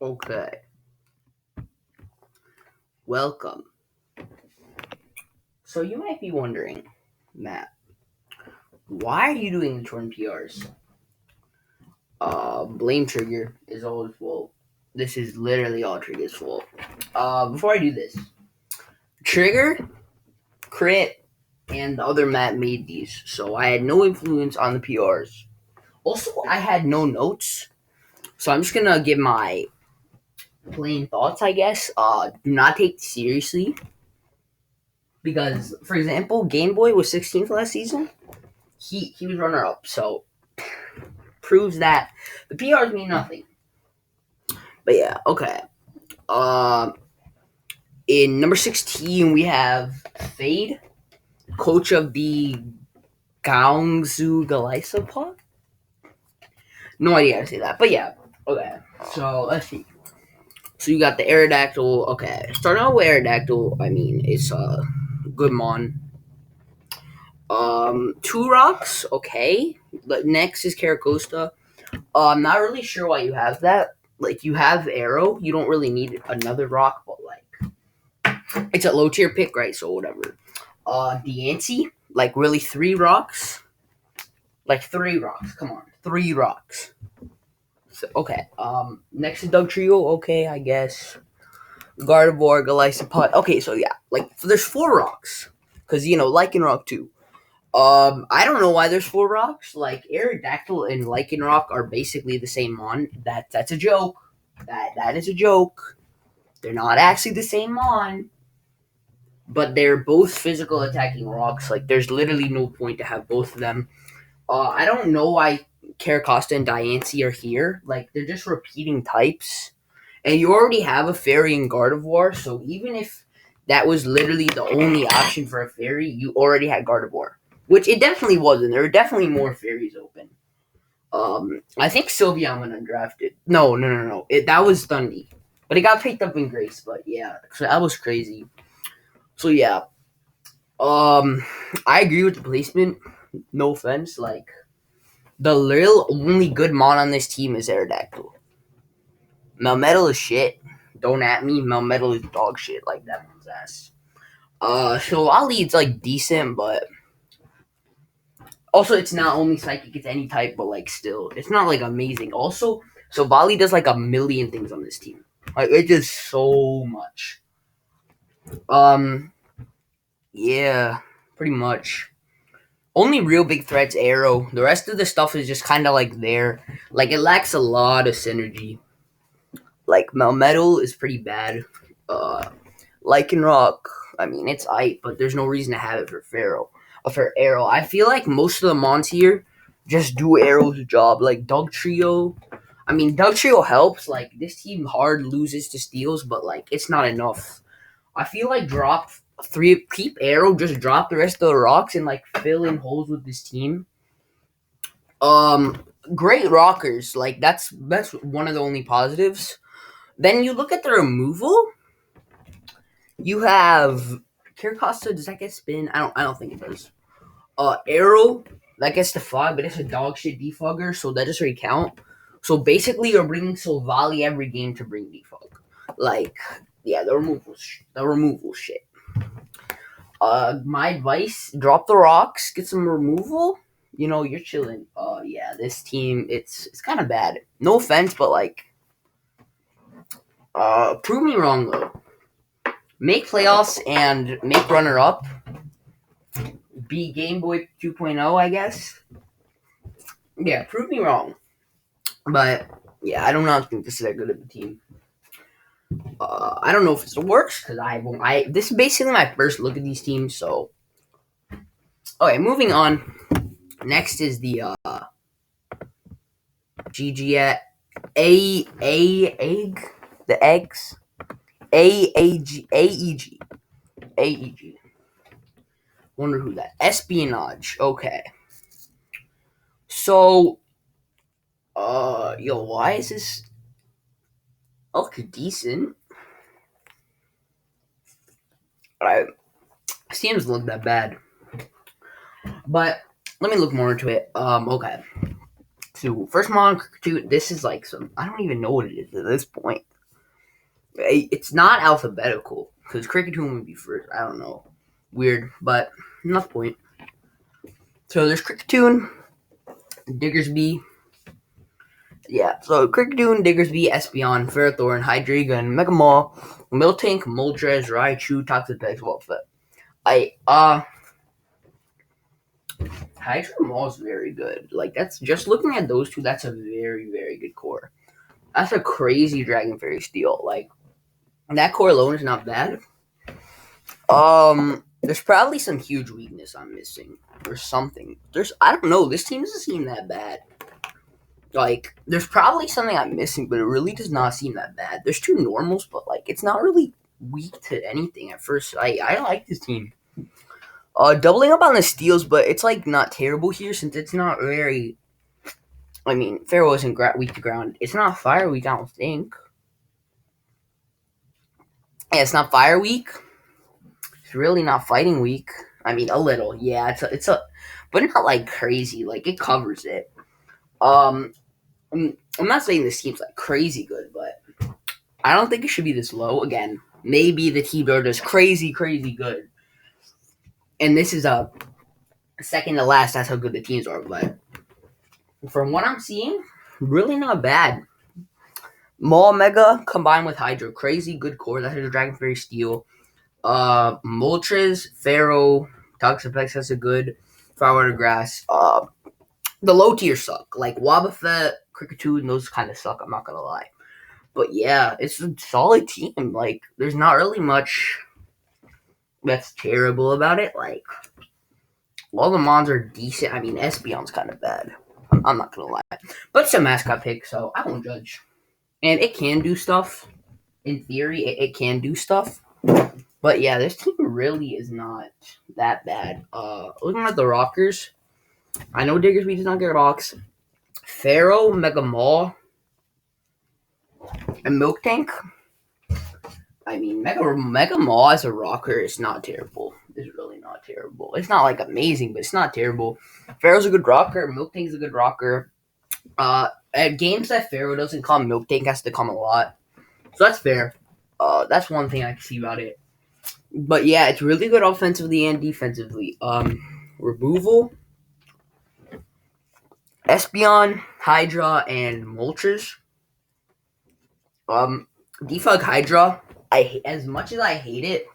Okay, welcome. So you might be wondering, Matt, why are you doing the torn PRs? Blame Trigger is all his fault. This is literally all Trigger's fault. Before I do this, Trigger, Crit, and the other Matt made these, so I had no influence on the PRs. Also, I had no notes, so I'm just gonna give my plain thoughts, I guess. Do not take it seriously. Because, for example, Game Boy was 16th last season. He was runner up, so proves that the PRs mean nothing. But yeah, okay. Uh, in number 16, we have Fade, coach of the Gangsu Galaisa. No idea how to say that, but yeah, okay. So let's see. So you got the Aerodactyl. Okay, starting out with Aerodactyl. I mean, it's a good mon. Two rocks. Okay. But next is Caracosta. I'm not really sure why you have that. Like, you have Arrow. You don't really need another rock, but like, it's a low tier pick, right? So whatever. Deancey, like really three rocks. Like three rocks. Come on, three rocks. So, okay. Next is Doug Trio. Okay, I guess. Gardevoir, Galisopod. Okay, so yeah, like so there's four rocks, because Lycanroc too. I don't know why there's four rocks. Like Aerodactyl and Lycanroc are basically the same mon. That's a joke. That is a joke. They're not actually the same mon, but they're both physical attacking rocks. Like there's literally no point to have both of them. I don't know why Caracosta and Diancie are here. Like they're just repeating types, and you already have a fairy in Gardevoir. So even if that was literally the only option for a fairy, you already had Gardevoir. Which it definitely wasn't. There were definitely more fairies open. I think Sylveon went undrafted. No. That was Thundy. But it got picked up in Grace. But yeah, so that was crazy. So yeah. I agree with the placement. No offense. Like, the real only good mon on this team is Aerodactyl. Melmetal is shit. Don't at me. Melmetal is dog shit. Like, that one's ass. Shillelagh, it's like decent, but also, it's not only psychic; it's any type, but like still, it's not like amazing. Also, so Bali does like a million things on this team. Like it does so much. Um, yeah, pretty much. Only real big threats Arrow. The rest of the stuff is just kind of like there. Like it lacks a lot of synergy. Like Melmetal is pretty bad. Lycanroc, I mean it's aight, but there's no reason to have it for Pharaoh. For Arrow, I feel like most of the mons here just do Arrow's job. Like Doug Trio, I mean Doug Trio helps. Like this team hard loses to steals, but like it's not enough. I feel like drop three, keep Arrow, just drop the rest of the rocks and like fill in holes with this team. Um, Great rockers, like that's one of the only positives. Then you look at the removal. You have Kirakosta. Does that get spin? I don't think it does. Arrow, that gets the fog, but it's a dog shit defogger, so that doesn't really count. So basically, you're bringing Silvally every game to bring defog. Like, yeah, the removal shit. My advice: drop the rocks, get some removal. You're chilling. Yeah, this team, it's kind of bad. No offense, but like, prove me wrong though. Make playoffs and make runner up. Be Game Boy 2.0, I guess. Yeah, prove me wrong. But yeah, I do not think this is that good of a team. I don't know if it's the worst because I won't. This is basically my first look at these teams. So, okay, moving on. Next is the GG at egg, the eggs, AEG. Wonder who that espionage. Okay, so why is this? Okay, decent. Alright, seems look that bad. But let me look more into it. Okay. So first Mon, this is like some, I don't even know what it is at this point. It's not alphabetical because Cricketune would be first. I don't know. Weird, but not the point. So there's Cricketune, Diggersby. Yeah, so Cricketune, Diggersby, Espeon, Ferrothorn, Hydreigon, Mega Maw, Miltank, Moltres, Raichu, Toxapex, Wobbuffet. Hydro Maw is very good. Like, that's just looking at those two, that's a very, very good core. That's a crazy Dragon Fairy Steel. Like, that core alone is not bad. There's probably some huge weakness I'm missing or something. I don't know. This team doesn't seem that bad. Like, there's probably something I'm missing, but it really does not seem that bad. There's two normals, but like, it's not really weak to anything at first. I like this team. Doubling up on the steals, but it's like not terrible here since it's not very. I mean, Pharaoh isn't weak to ground. It's not fire weak, I don't think. Yeah, it's not fire weak. It's really not fighting weak. I mean, a little, yeah. But not like crazy. Like it covers it. I'm not saying this team's like crazy good, but I don't think it should be this low. Again, maybe the team are just crazy, crazy good, and this is a second to last. That's how good the teams are. But from what I'm seeing, really not bad. Maw Mega combined with Hydro, crazy good core. That has a Dragon Fairy Steel. Moltres, Pharaoh, Toxapex has a good Flower Grass. The low tier suck. Like Wobbuffet, Cricketune, those kind of suck, I'm not gonna lie. But yeah, it's a solid team. Like, there's not really much that's terrible about it. Like, all the mons are decent. I mean, Espeon's kind of bad. I'm not gonna lie. But it's a mascot pick, so I won't judge. And it can do stuff. In theory, it can do stuff. But yeah, this team really is not that bad. Looking at the rockers, I know Diggersby does not get rocks. Pharaoh, Mega Maw, and Miltank. I mean, Mega Maw as a rocker is not terrible. It's really not terrible. It's not like amazing, but it's not terrible. Pharaoh's a good rocker. Miltank's a good rocker. At games that Pharaoh doesn't come, Miltank has to come a lot. So that's fair. That's one thing I can see about it. But yeah, it's really good offensively and defensively. Removal, Espeon, Hydra, and Moltres. Defog Hydra. As much as I hate it,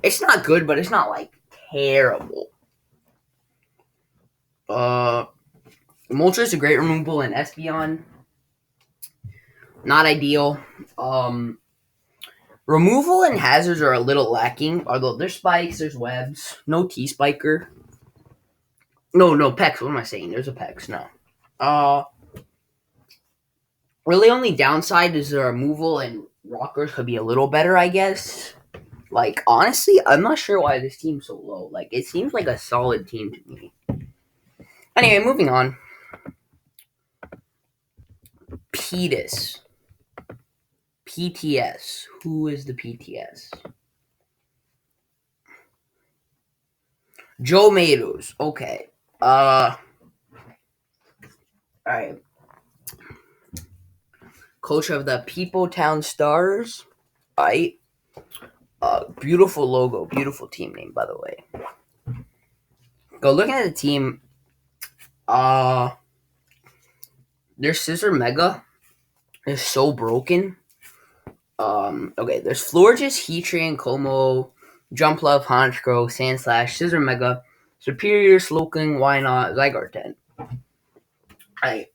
it's not good, but it's not like terrible. Moltres is a great removal, and Espeon not ideal. Removal and hazards are a little lacking, although there's spikes, there's webs, no T-Spiker. No, Pex, what am I saying? There's a Pex, no. Really only downside is the removal and rockers could be a little better, I guess. Like, honestly, I'm not sure why this team's so low. Like, it seems like a solid team to me. Anyway, moving on. PTS. PTS. Who is the PTS? Joe Matos. Okay. Alright. Coach of the People Town Stars. Alright. Beautiful logo. Beautiful team name, by the way. Go look at the team. Their Scissor Mega is so broken. Okay, there's Florges, Heatran, Como, Jumpluff, Honchkrow, Sandslash, Scissor Mega, Superior, Slowking, Why Not, Zygarde. Alright,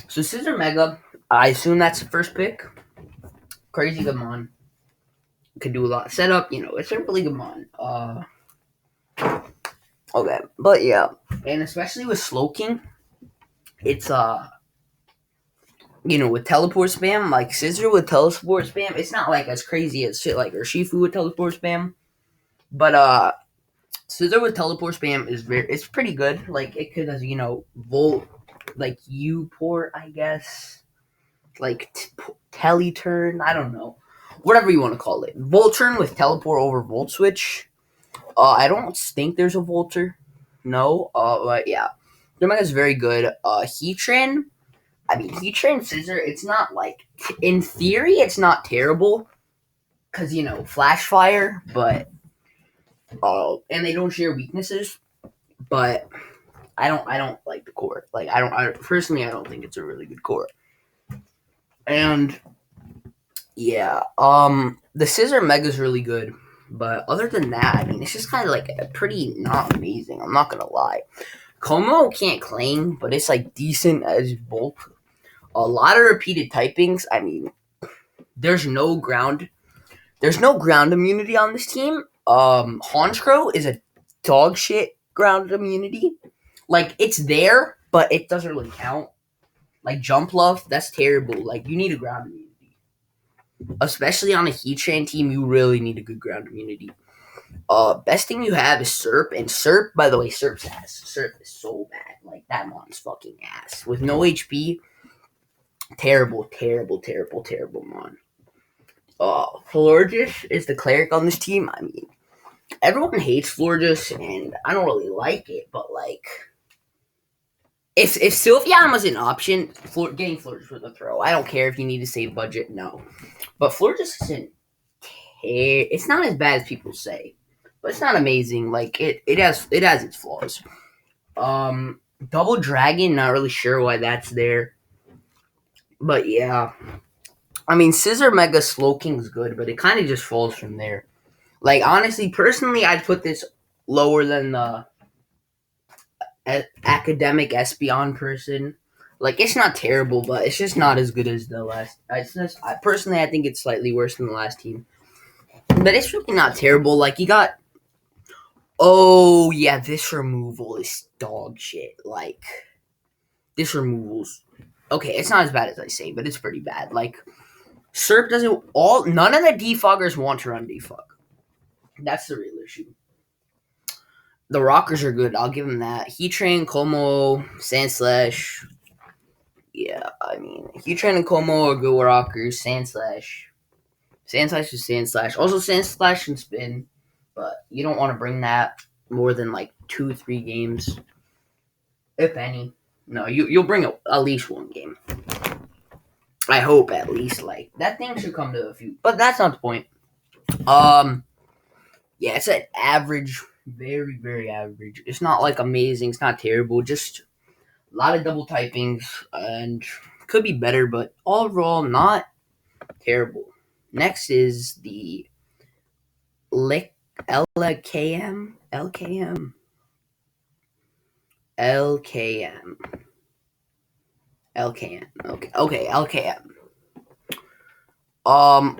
so Scissor Mega, I assume that's the first pick. Crazy good mon. Could do a lot of setup, it's a really good mon. Okay, but yeah, and especially with Slowking, it's with teleport spam, like Scissor with teleport spam, it's not like as crazy as shit like Urshifu with teleport spam. But Scissor with teleport spam it's pretty good. Like it could Volt like U-port, I guess. Like Teleturn, I don't know. Whatever you want to call it. Volturn with teleport over Volt Switch. I don't think there's a Volter. No. But yeah. Their Mega is very good. Heatran, I mean, Heat Train Scissor, it's not like, in theory, it's not terrible, because, Flash Fire, but, and they don't share weaknesses, but I don't like the core. Like, personally, I don't think it's a really good core. And, yeah, the Scissor Mega's really good, but other than that, I mean, it's just kind of like a pretty not amazing, I'm not gonna lie. Como can't claim, but it's like decent as bulk. A lot of repeated typings. I mean, there's no ground immunity on this team. Honchkrow is a dog shit ground immunity. Like, it's there, but it doesn't really count. Like, Jump Love, that's terrible. Like, you need a ground immunity. Especially on a Heat Train team, you really need a good ground immunity. Best thing you have is Serp, and Serp, by the way, Serp's ass. Serp is so bad. Like, that mon's fucking ass. With no HP, terrible, terrible, terrible, terrible mon. Florges is the cleric on this team. I mean, everyone hates Florges, and I don't really like it, but, like, if Sylveon was an option, getting Florges was a throw. I don't care if you need to save budget, no. But Florges isn't, it's not as bad as people say. But it's not amazing. Like, it has its flaws. Double Dragon, not really sure why that's there. But yeah. I mean, Scissor Mega Slowking's good, but it kind of just falls from there. Like, honestly, personally, I'd put this lower than the Academic Espeon person. Like, it's not terrible, but it's just not as good as the last. Personally, I think it's slightly worse than the last team. But it's really not terrible. Like, you got... Oh, yeah, this removal is dog shit. Like, this removal's... Okay, it's not as bad as I say, but it's pretty bad. Like, Serp doesn't... None of the defoggers want to run defog. That's the real issue. The rockers are good. I'll give them that. Heat Train, Como, Sandslash. Yeah, I mean, Heat Train and Como are good rockers. Sandslash. Sandslash is Sandslash. Also, Sandslash can spin. But you don't want to bring that more than like 2-3 games, if any. No, you'll bring at least one game. I hope at least. Like, that thing should come to a few, but that's not the point. Yeah, it's an average, very very average. It's not like amazing. It's not terrible. Just a lot of double typings and could be better, but overall not terrible. Next is the LKM. Okay, LKM.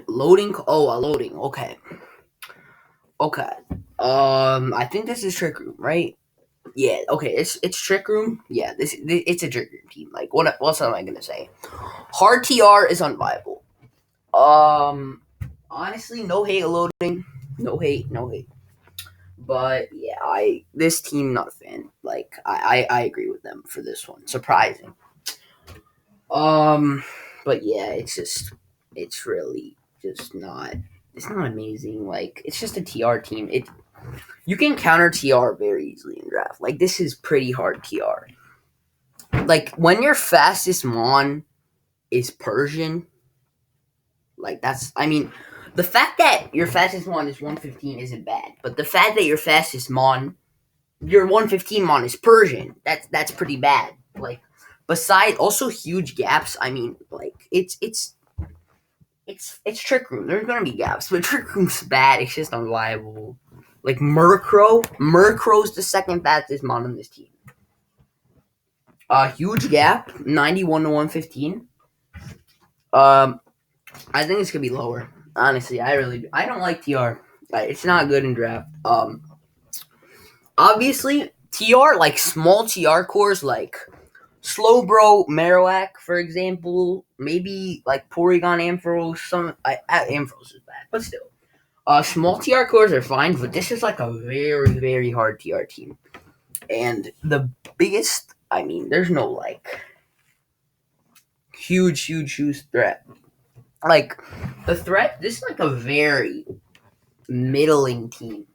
Loading. Oh, loading. Okay. I think this is Trick Room, right? Yeah. Okay. It's Trick Room. Yeah. It's a Trick Room team. Like, what else am I gonna say? Hard TR is unviable. Honestly, no hate loading. No hate. But yeah, this team not a fan. Like, I agree with them for this one. Surprising. But yeah, it's really just not. It's not amazing. Like, it's just a TR team. You can counter TR very easily in draft. Like, this is pretty hard TR. Like, when your fastest mon is Persian, like, that's. I mean, the fact that your fastest mon is 115 isn't bad, but the fact that your 115 mon is Persian, that's pretty bad. Like, besides also huge gaps. I mean, like, it's Trick Room. There's gonna be gaps, but Trick Room's bad. It's just unviable. Like, Murkrow's the second fastest mon on this team. Huge gap, 91 to 115. I think it's gonna be lower. Honestly, I don't like TR. It's not good in draft. Obviously, TR, like, small TR cores, like Slowbro, Marowak, for example, maybe like Porygon, Ampharos. Ampharos is bad, but still. Small TR cores are fine, but this is like a very, very hard TR team. And the biggest, I mean, there's no like huge threat. Like, the threat, this is like a very middling team.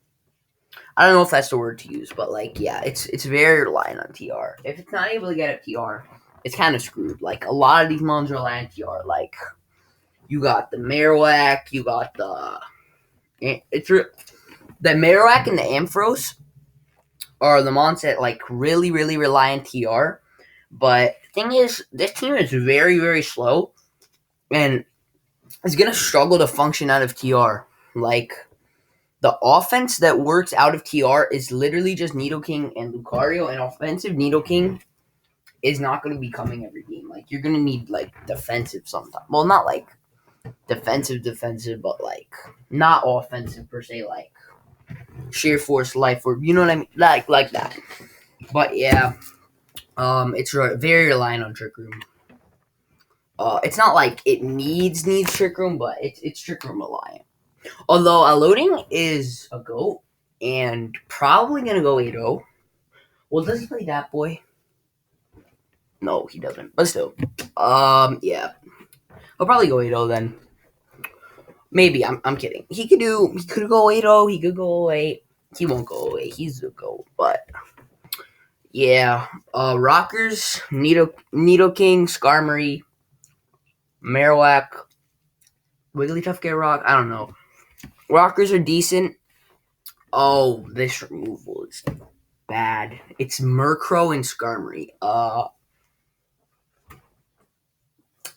I don't know if that's the word to use, but like, yeah, it's very reliant on TR. If it's not able to get a TR, it's kind of screwed. Like a lot of these mons rely on TR. Like you got the Marowak, you got the Marowak and the Ampharos are the mons that like really rely on TR. But the thing is, this team is very slow, and is gonna struggle to function out of TR. Like the offense that works out of TR is literally just Nidoking and Lucario, and offensive Nidoking is not going to be coming every game. Like you're going to need like defensive sometimes. Well, not like defensive, but like not offensive per se. Like sheer force, life orb. You know what I mean? Like that. But yeah, it's very reliant on Trick Room. It's not like it needs Trick Room, but it's Trick Room reliant. Although loading is a GOAT and probably gonna go 8-0. Well, does he play that boy? No, he doesn't. But still, yeah, he'll probably go 8-0 then. Maybe I'm kidding. He could go 8-0. He could go 8. He won't go away. He's a GOAT. But yeah, Rockers, Nidoking, Skarmory, Marowak, Wigglytuff, get Rock. I don't know. Rockers are decent. Oh, this removal is bad. It's Murkrow and Skarmory.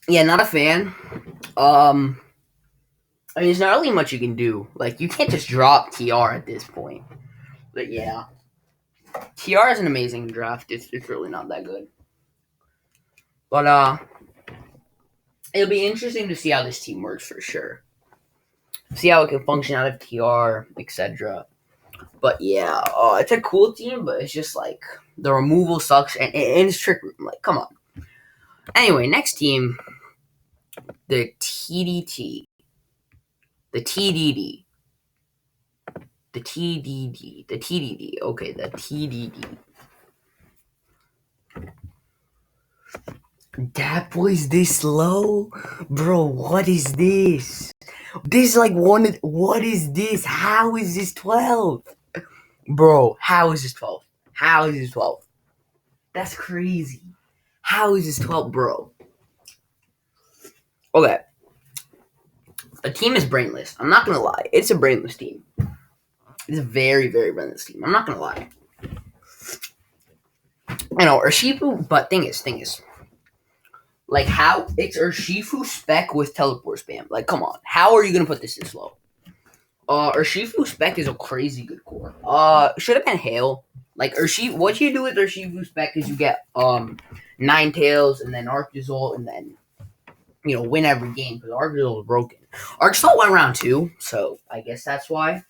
Yeah, not a fan. I mean, there's not really much you can do. Like, you can't just drop TR at this point. But yeah, TR is an amazing draft. It's really not that good. But it'll be interesting to see how this team works for sure. See how it can function out of TR, etc. But yeah, it's a cool team, but it's just like the removal sucks, and it's Trick Room. Like, come on. Anyway, next team, the TDT, the TDD, the TDD, the TDD. Okay, the TDD. That boy's this low, bro. What is this? This is like one. What is this? How is this 12, bro? How is this 12? How is this 12? That's crazy. How is this 12, bro? Okay. The team is brainless. I'm not gonna lie. It's a brainless team. It's a very brainless team. I'm not gonna lie. I know Urshifu, but thing is, like how it's Urshifu spec with teleport spam. Like, come on, how are you gonna put this low? Urshifu spec is a crazy good core. Should have been Hail. Like Urshifu, what you do with Urshifu spec is you get Ninetales and then Arctozolt and then win every game because Arctozolt is broken. Arctozolt went round 2, so I guess that's why.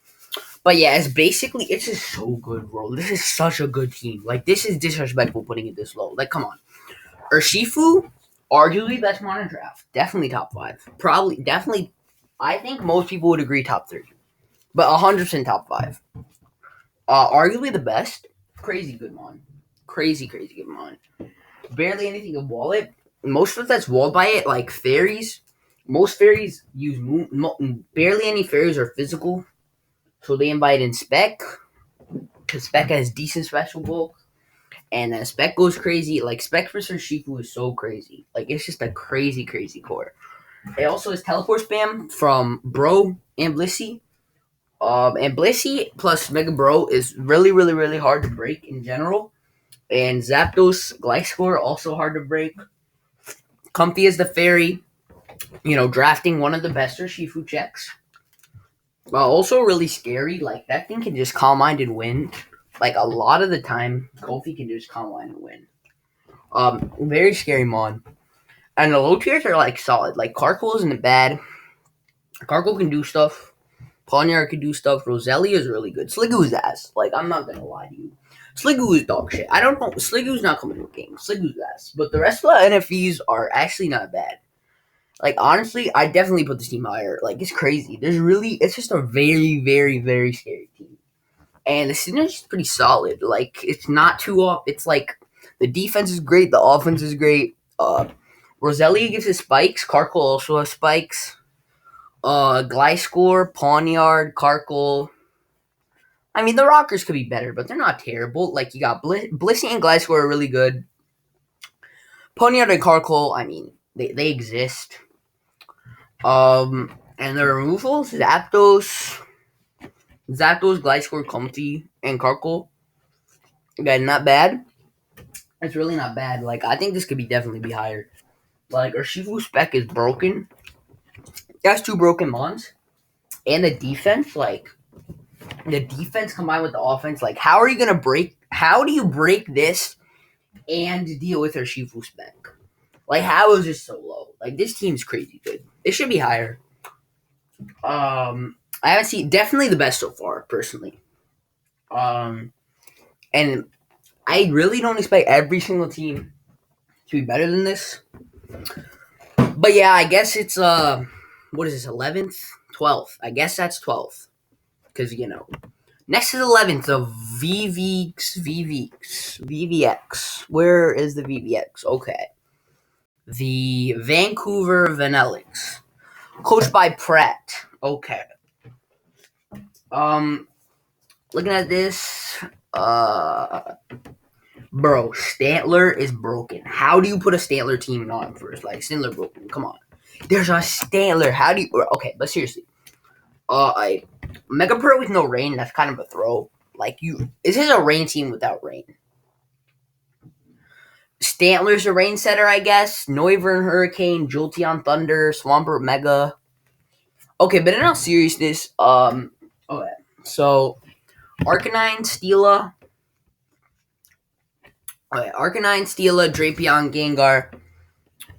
But yeah, it's just so good, bro. This is such a good team. Like, this is disrespectful putting it this low. Like, come on. Urshifu, arguably best modern draft. Definitely top 5. Definitely, I think most people would agree top 3. But 100% top 5. Arguably the best. Crazy good mon. Crazy good mon. Barely anything of wallet. Most of that's walled by it, like fairies. Most fairies use barely any fairies are physical. So they invite in Spec, because Spec has decent special bulk, and then Spec goes crazy. Like, Spec versus Shifu is so crazy. Like, it's just a crazy core. It also has teleport spam from Bro and Blissey. And Blissey plus Mega Bro is really hard to break in general. And Zapdos, Gliscor, also hard to break. Comfy as the fairy, drafting one of the best Urshifu checks. Also really scary. Like, that thing can just Calm Mind and win. Like, a lot of the time, Kofi can just Calm Mind and win. Very scary mon. And the low tiers are, like, solid. Like, Karkle isn't bad. Karkle can do stuff. Pawniard can do stuff. Roselia is really good. Sligoo's ass. Like, I'm not gonna lie to you. Sligoo is dog shit. I don't know. Sligoo's not coming to a game. Sligoo's ass. But the rest of the NFEs are actually not bad. Like, honestly, I definitely put this team higher. Like, it's crazy. It's just a very scary team. And the synergy is pretty solid. Like, it's not too off. It's like, the defense is great. The offense is great. Roselia gives us spikes. Karkle also has spikes. Gliscor, Pawniard, Karkle. I mean, the Rockers could be better, but they're not terrible. Like, you got Blissey and Gliscor are really good. Ponyard and Carkol, I mean, they exist. And the removals, Zapdos, Gliscor, Comfy, and Carkol. Again, not bad. It's really not bad. Like, I think this could be definitely be higher. Like, Urshifu spec is broken. That's 2 broken mons. And the defense, like, the defense combined with the offense, like, how do you break this and deal with Urshifu spec? Like, how is this so low? Like, this team's crazy good. It should be higher. I haven't seen, definitely the best so far, personally. And I really don't expect every single team to be better than this. But yeah, I guess it's what is this, 11th? 12th. I guess that's 12th. Because, next is 11th of VVX. Where is the VVX? Okay. The Vancouver Vanillix. Coached by Pratt. Okay. Looking at this, bro, Stantler is broken. How do you put a Stantler team on first? Like, Stantler broken. Come on. There's a Stantler. How do you... Okay, but seriously. Mega Pro with no rain, that's kind of a throw. Like, this is a rain team without rain. Stantler's a rain setter, I guess. Noivern Hurricane, Jolteon Thunder, Swampert Mega. Okay, but in all seriousness, okay. So, Arcanine, Steela. Okay, Arcanine, Steela, Drapion, Gengar,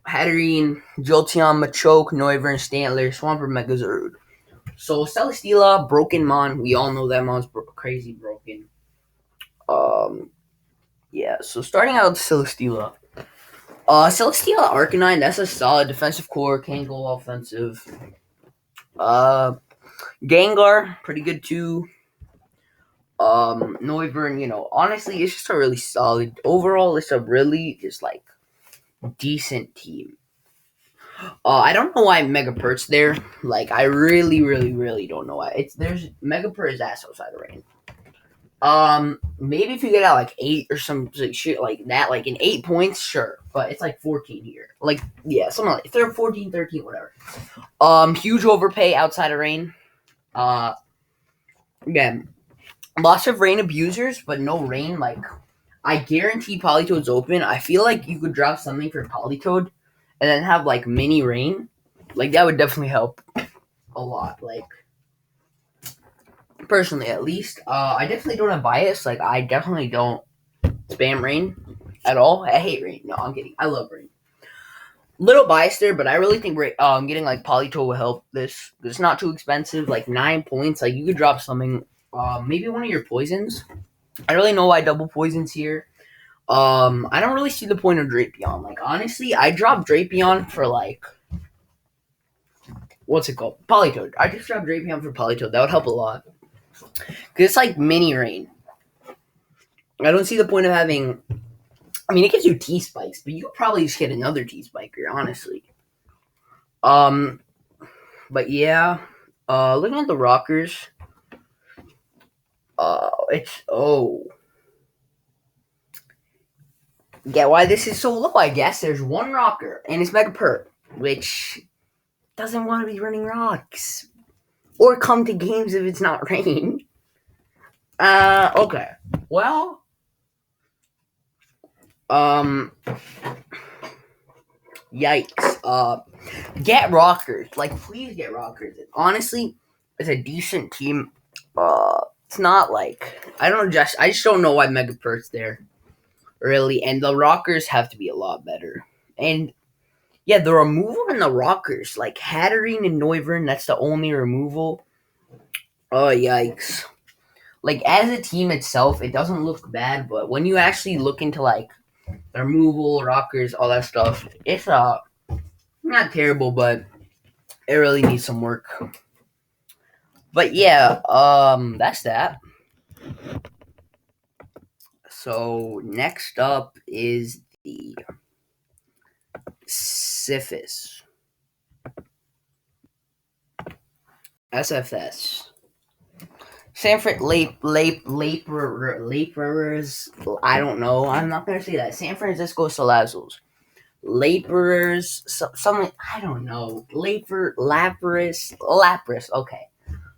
Hatterene, Jolteon, Machoke, Noivern, Stantler, Swampert, Megazord. So, Celesteela, Broken Mon. We all know that Mon's crazy broken. Yeah, so starting out with Celesteela. Celesteela, Arcanine, that's a solid defensive core. Can't go offensive. Gengar, pretty good too. Noivern, honestly, it's just a really solid. Overall, it's a really just like decent team. I don't know why Megapert's there. Like, I really, really, really don't know why. There's Megapert is ass outside of rain. Maybe if you get out like 8 or some shit like that, like in 8 points, sure. But it's like 14 here. Like, yeah, something like 14, 13, whatever. Huge overpay outside of rain. Again, lots of rain abusers, but no rain. Like, I guarantee Politoed's open. I feel like you could drop something for Politoed and then have like mini rain. Like, that would definitely help a lot. Like, personally, at least, I definitely don't have bias. Like, I definitely don't spam rain at all. I hate rain. No, I'm kidding. I love rain. Little biased there, but I really think getting like Politoed will help this. It's not too expensive. Like 9 points. Like, you could drop something. Maybe one of your poisons. I don't really know why double poisons here. I don't really see the point of Drapion. Like, honestly, I dropped Drapion for like, what's it called? Politoed. I just dropped Drapion for Politoed. That would help a lot. Because it's like mini rain. I don't see the point of having... I mean, it gives you T-Spikes, but you could probably just get another T-Spiker, honestly. But yeah. Looking at the rockers. Get why this is so low, I guess. There's one rocker, and it's Megapert, which doesn't want to be running rocks. Or come to games if it's not rain. Okay. Well, yikes. Get rockers. Like, please get rockers. Honestly, it's a decent team. It's not like, I just don't know why Megapert's there. Really, and the rockers have to be a lot better. And yeah, the removal in the rockers, like Hatterene and Noivern, that's the only removal. Oh, yikes. Like, as a team itself, it doesn't look bad, but when you actually look into, like, the removal, rockers, all that stuff, it's, not terrible, but it really needs some work. But yeah, that's that. So, next up is the Syphis. SFS. Sanford Laperers. I don't know. I'm not going to say that. San Francisco Salazzles. Lapras, something I don't know. Lapras. Okay,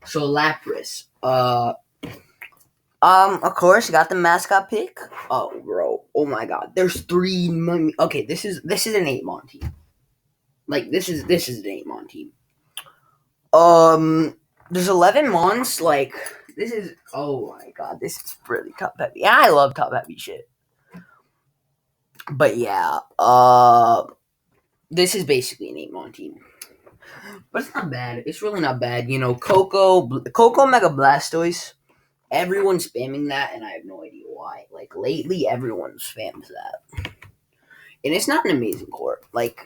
so Lapras. Of course, got the mascot pick. Oh, bro. Oh my God. There's three. Okay, this is an 8-mon team. Like this is an 8-mon team. There's 11 mons. Like this is. Oh my God, this is really top heavy. Yeah, I love top heavy shit. But yeah, this is basically an 8-mon team. But it's not bad. It's really not bad. You know, Coco Mega Blastoise. Everyone's spamming that, and I have no idea why. Like lately, everyone spams that, and it's not an amazing core. Like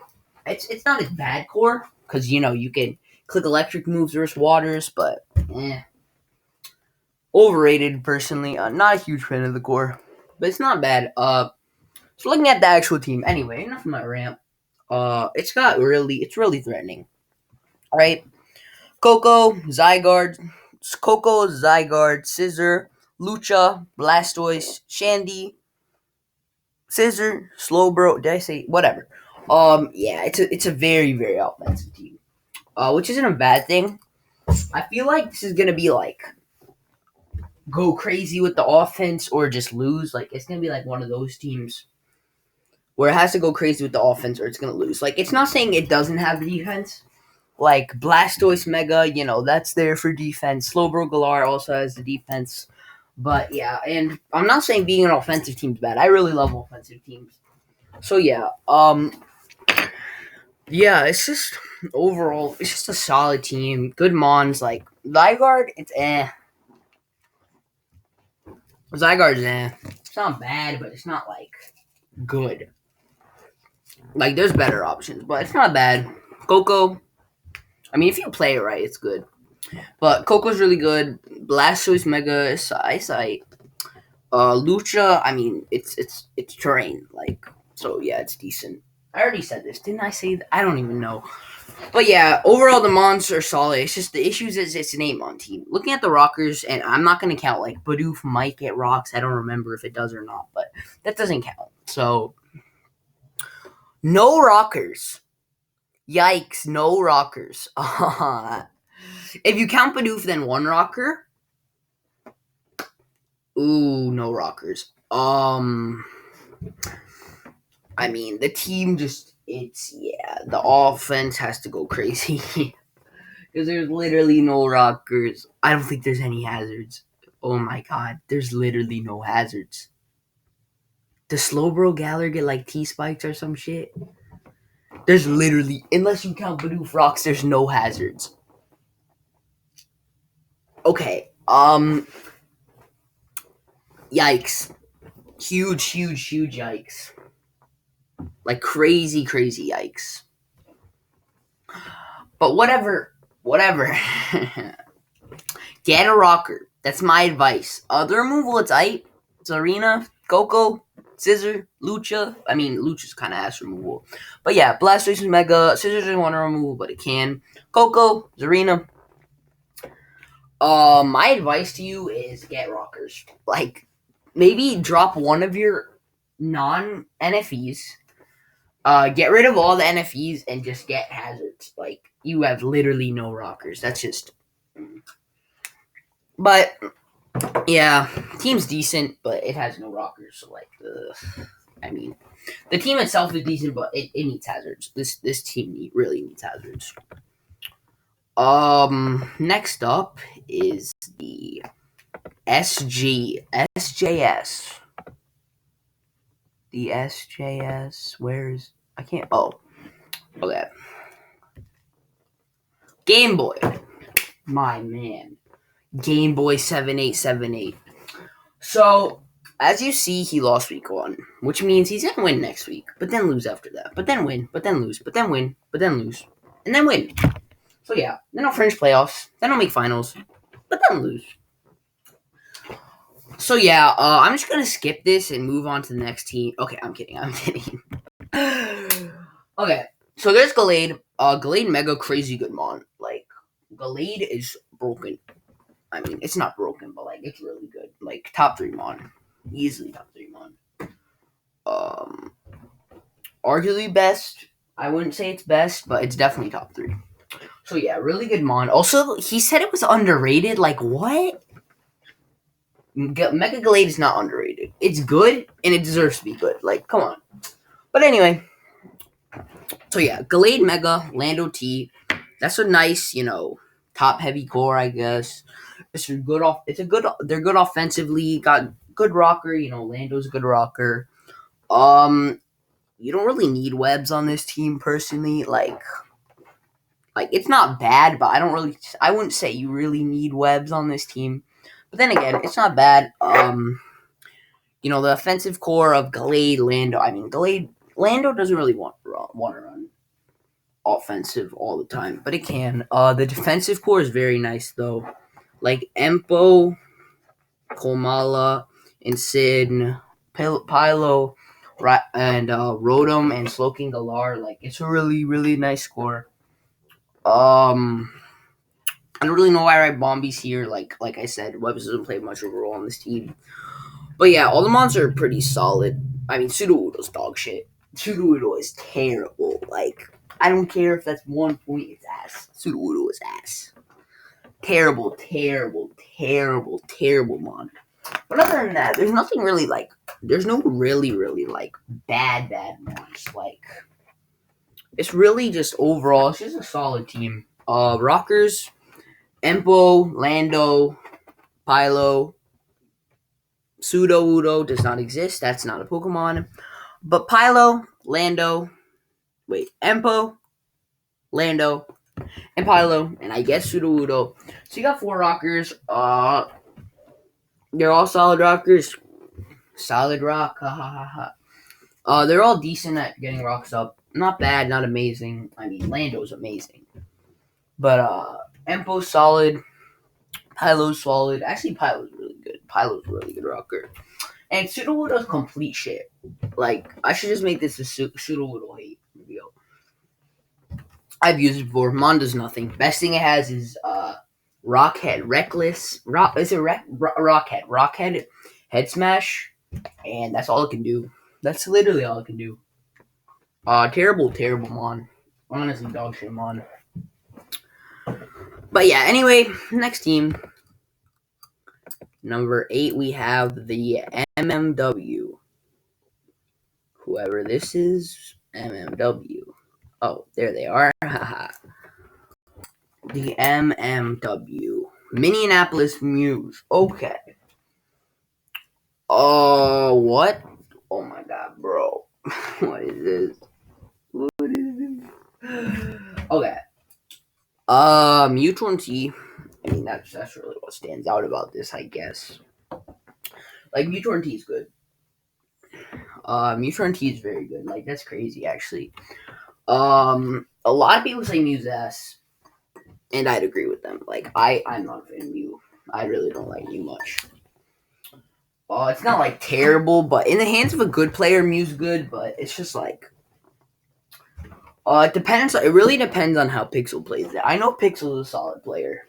it's not a bad core because you can click electric moves versus waters, but overrated personally. Not a huge fan of the core, but it's not bad. So looking at the actual team, anyway. Enough of my rant. It's really threatening, right? Coco, Zygarde, Scissor, Lucha, Blastoise, Shandy, Scissor, Slowbro. Did I say whatever? Yeah, it's a very very offensive team, which isn't a bad thing. I feel like this is gonna be like go crazy with the offense or just lose. Like it's gonna be like one of those teams where it has to go crazy with the offense or it's gonna lose. Like it's not saying it doesn't have the defense. Like Blastoise Mega, that's there for defense. Slowbro Galar also has the defense. But yeah, and I'm not saying being an offensive team is bad. I really love offensive teams. So yeah, yeah, it's just overall, it's just a solid team. Good mons, like Zygarde, it's Zygarde's It's not bad, but it's not like good. Like there's better options, but it's not bad. Coco, I mean, if you play it right, it's good. But Coco's really good. Blastoise Mega is eyesight. Lucha, I mean, it's terrain, like so. Yeah, it's decent. I already said this, didn't I say that? I don't even know. But yeah, overall the mons are solid. It's just the issues is it's an 8-mon team. Looking at the rockers, and I'm not gonna count like Bidoof might get rocks. I don't remember if it does or not, but that doesn't count. So no rockers. Yikes, no rockers. If you count Bidoof, then one rocker. Ooh, no rockers. I mean, the team the offense has to go crazy because there's literally no rockers. I don't think there's any hazards. Oh my God, there's literally no hazards. Does Slowbro Galler get like T-spikes or some shit? There's literally, unless you count Bidoof rocks, there's no hazards. Okay, yikes. Huge yikes. Like crazy yikes. But whatever. Get a rocker. That's my advice. The removal, it's Ite, Zarina, Coco, Scissor, Lucha. I mean, Lucha's kind of ass removal. But yeah, Blastoise is Mega. Scissor doesn't want to remove, but it can. Coco, Zarina. My advice to you is get rockers. Like, maybe drop one of your non-NFEs. Get rid of all the NFEs and just get hazards. Like, you have literally no rockers. That's just... But, yeah, team's decent, but it has no rockers. So, like, I mean, the team itself is decent, but it needs hazards. This team really needs hazards. Next up is the SJS. The SJS, where's... I can't... Oh, okay. Game Boy. My man. Game Boy 7878. So, as you see, he lost week 1, which means he's gonna win next week, but then lose after that. But then win, but then lose, but then win, but then lose, and then win. So yeah, then I'll finish playoffs, then I'll make finals, but then lose. So yeah, I'm just gonna skip this and move on to the next team. Okay, I'm kidding. Okay, so there's Gallade. Gallade Mega crazy good mon. Like, Gallade is broken. I mean, it's not broken, but like it's really good. Like top 3 mon, easily top 3 mon. arguably best. I wouldn't say it's best, but it's definitely top 3. So yeah, really good mon. Also, he said it was underrated. Like what? Mega Glade is not underrated. It's good and it deserves to be good. Like come on. But anyway, so yeah, Glade Mega Lando T. That's a nice, top heavy core, I guess. It's a good off. It's a good. They're good offensively. Got good rocker. Lando's a good rocker. Um, you don't really need webs on this team personally. Like it's not bad, but I wouldn't say you really need webs on this team. But then again, it's not bad. The offensive core of Glade Lando. I mean, Glade Lando doesn't really want to run offensive all the time, but it can. The defensive core is very nice though. Like Empo, Komala, and Sin, Pilo, and Rotom and Slowking Galar. Like it's a really, really nice score. I don't really know why I write Bombies here. Like I said, Webs doesn't play much of a role on this team. But yeah, all the mons are pretty solid. I mean, Sudowoodo's dog shit. Sudowoodo is terrible. Like, I don't care if that's 1 point, it's ass. Sudowoodo is ass. Terrible, terrible, terrible, terrible mon. But other than that, there's nothing really like. There's no really, really like bad mons. Like, it's really just overall, it's just a solid team. Rockers, Empo, Lando, Pilo, Sudowoodo does not exist. That's not a Pokemon. But Pilo, Empo, Lando, and Pilo, and I guess Sudowoodo. So you got 4 rockers. They're all solid rockers. Solid rock. Ha ha ha ha. They're all decent at getting rocks up. Not bad, not amazing. I mean, Lando's amazing. But Empo's solid. Pilo's solid. Actually, Pilo's really good. Pilo's a really good rocker. And Sudowoodo's complete shit. Like, I should just make this a Sudowoodo hate video. I've used it before. Mon does nothing. Best thing it has is Rockhead, Reckless. Rockhead? Rockhead, Head Smash, and that's all it can do. That's literally all it can do. Terrible, terrible Mon. Honestly, dog shit Mon. But yeah, anyway, next team. Number 8, we have the MMW. Whoever this is, MMW. Oh, there they are. Haha. The MMW. Minneapolis Muse. Okay. Oh, what? Oh my god, bro. What is this? What is this? Okay. Mutual T. I mean, that's really what stands out about this, I guess. Like, Mutual T is good. Mutual T is very good. Like, that's crazy, actually. A lot of people say Muse ass, and I'd agree with them. Like, I'm not a fan of Mew. I really don't like Mew much. It's not like terrible, but in the hands of a good player, Mew's good. But it's just like, it depends. It really depends on how Pixel plays it. I know Pixel is a solid player,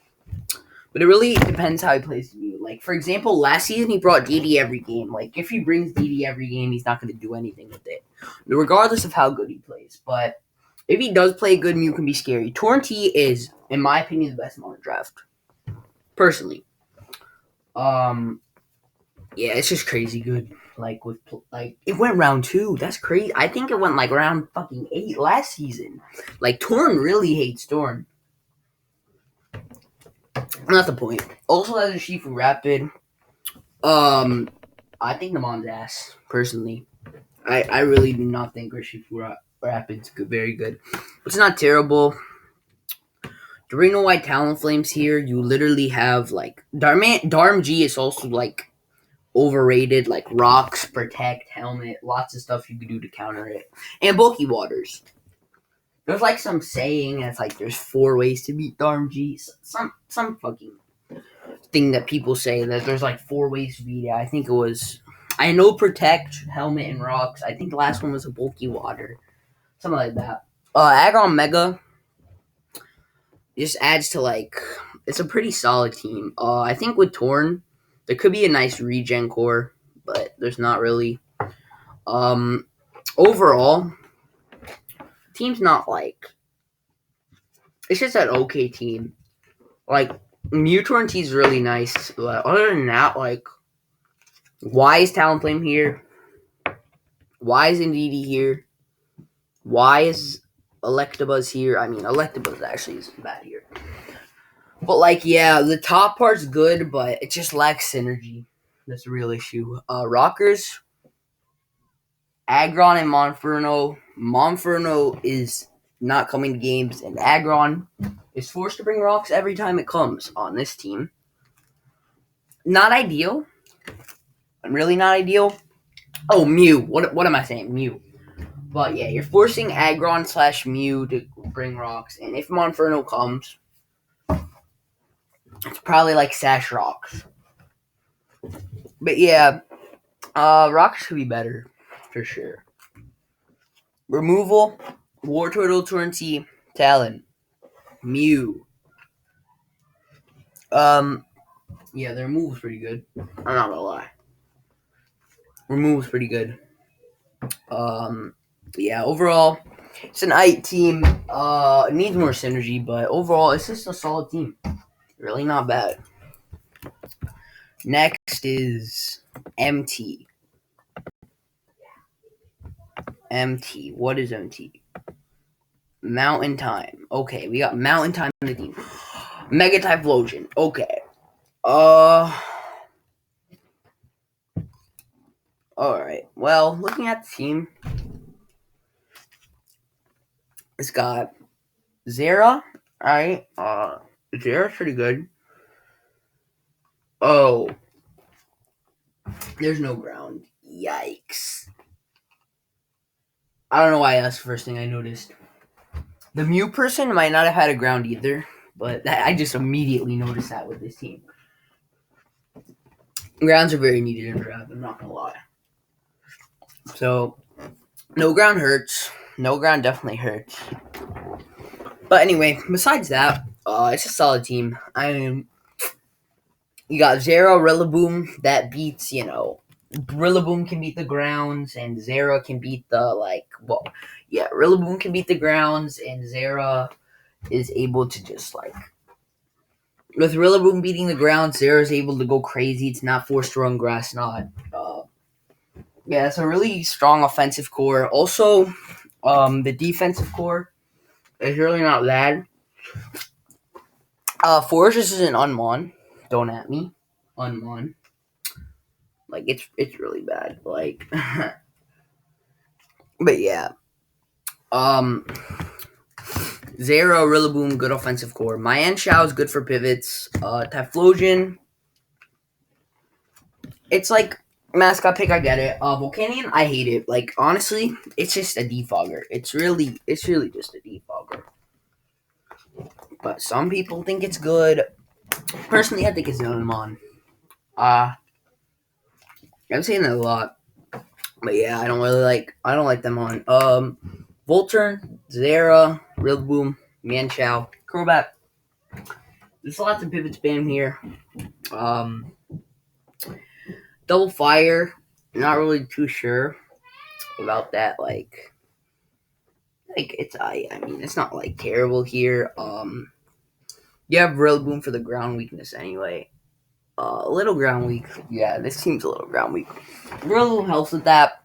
but it really depends how he plays Mew. Like, for example, last season he brought DD every game. Like, if he brings DD every game, he's not going to do anything with it, regardless of how good he plays. But if he does play good, Mew can be scary. Torn T is, in my opinion, the best modern draft. Personally. Yeah, it's just crazy good. Like, it went round 2. That's crazy. I think it went, like, round fucking 8 last season. Like, Torn really hates Torn. Not the point. Also, as a Shifu Rapid, I think the Mon's ass, personally. I really do not think Shifu Rapid's good, very good. It's not terrible. Dorino White Talonflames here, you literally have, like, Darm G is also, like, overrated, like rocks, protect, helmet, lots of stuff you can do to counter it. And bulky waters. There's like some saying that's like there's 4 ways to beat Darm G. Some fucking thing that people say that there's like 4 ways to beat it. I know protect, helmet, and rocks. I think the last one was a bulky water. Something like that. Aggron Mega just adds to like, it's a pretty solid team. I think with Torn, there could be a nice regen core, but there's not really. Overall, team's not like, it's just an okay team. Like, Mew Torrentee is really nice, but other than that, like, why is Talonflame here? Why is NDD here? Why is Electabuzz here? I mean, Electabuzz actually isn't bad here. But, like, yeah, the top part's good, but it just lacks synergy. That's a real issue. Rockers, Aggron and Monferno. Monferno is not coming to games, and Aggron is forced to bring rocks every time it comes on this team. Not ideal. Really not ideal. Oh, Mew. What am I saying? Mew. But yeah, you're forcing Aggron / Mew to bring rocks, and if Monferno comes, it's probably like Sash Rocks. But yeah, rocks could be better for sure. Removal: Wartortle, Torrentee, Talon, Mew. Yeah, their removal's pretty good. I'm not gonna lie. Removal's pretty good. Yeah, overall, it's an 8 team. It needs more synergy, but overall, it's just a solid team. Really not bad. Next is MT. MT. What is MT? Mountain Time. Okay, we got Mountain Time in the team. Mega Typhlosion. Okay. Alright. Well, looking at the team, it's got Zera. Alright. Zera's pretty good. Oh. There's no ground. Yikes. I don't know why that's the first thing I noticed. The Mew person might not have had a ground either, but I just immediately noticed that with this team. Grounds are very needed in draft, I'm not gonna lie. So, no ground hurts. No ground definitely hurts. But anyway, besides that, it's a solid team. You got Zera, Rillaboom, that beats, Rillaboom can beat the grounds, and Zera can beat the, Rillaboom can beat the grounds, and Zera is able to just, with Rillaboom beating the ground, Zera's able to go crazy. It's not forced to run grass, yeah, it's a really strong offensive core. Also, the defensive core is really not bad. Fortress is an Unmon. Don't at me. Unmon. It's really bad. But yeah. Zera, Rillaboom, good offensive core. Mienshao is good for pivots. Typhlosion, it's like mascot pick, I get it. Volcanion, I hate it. Honestly, it's just a defogger. It's really just a defogger. But some people think it's good. Personally, I think it's an Unmon. I'm saying that a lot. But yeah, I don't like them on. Volturn, Zera, Rillaboom, Mienshao, Crobat. There's lots of pivot spam here. Double Fire, not really too sure about that. It's not terrible here. You have Rillaboom for the ground weakness anyway. A little ground weak. Yeah, this team's a little ground weak. Rillaboom helps with that.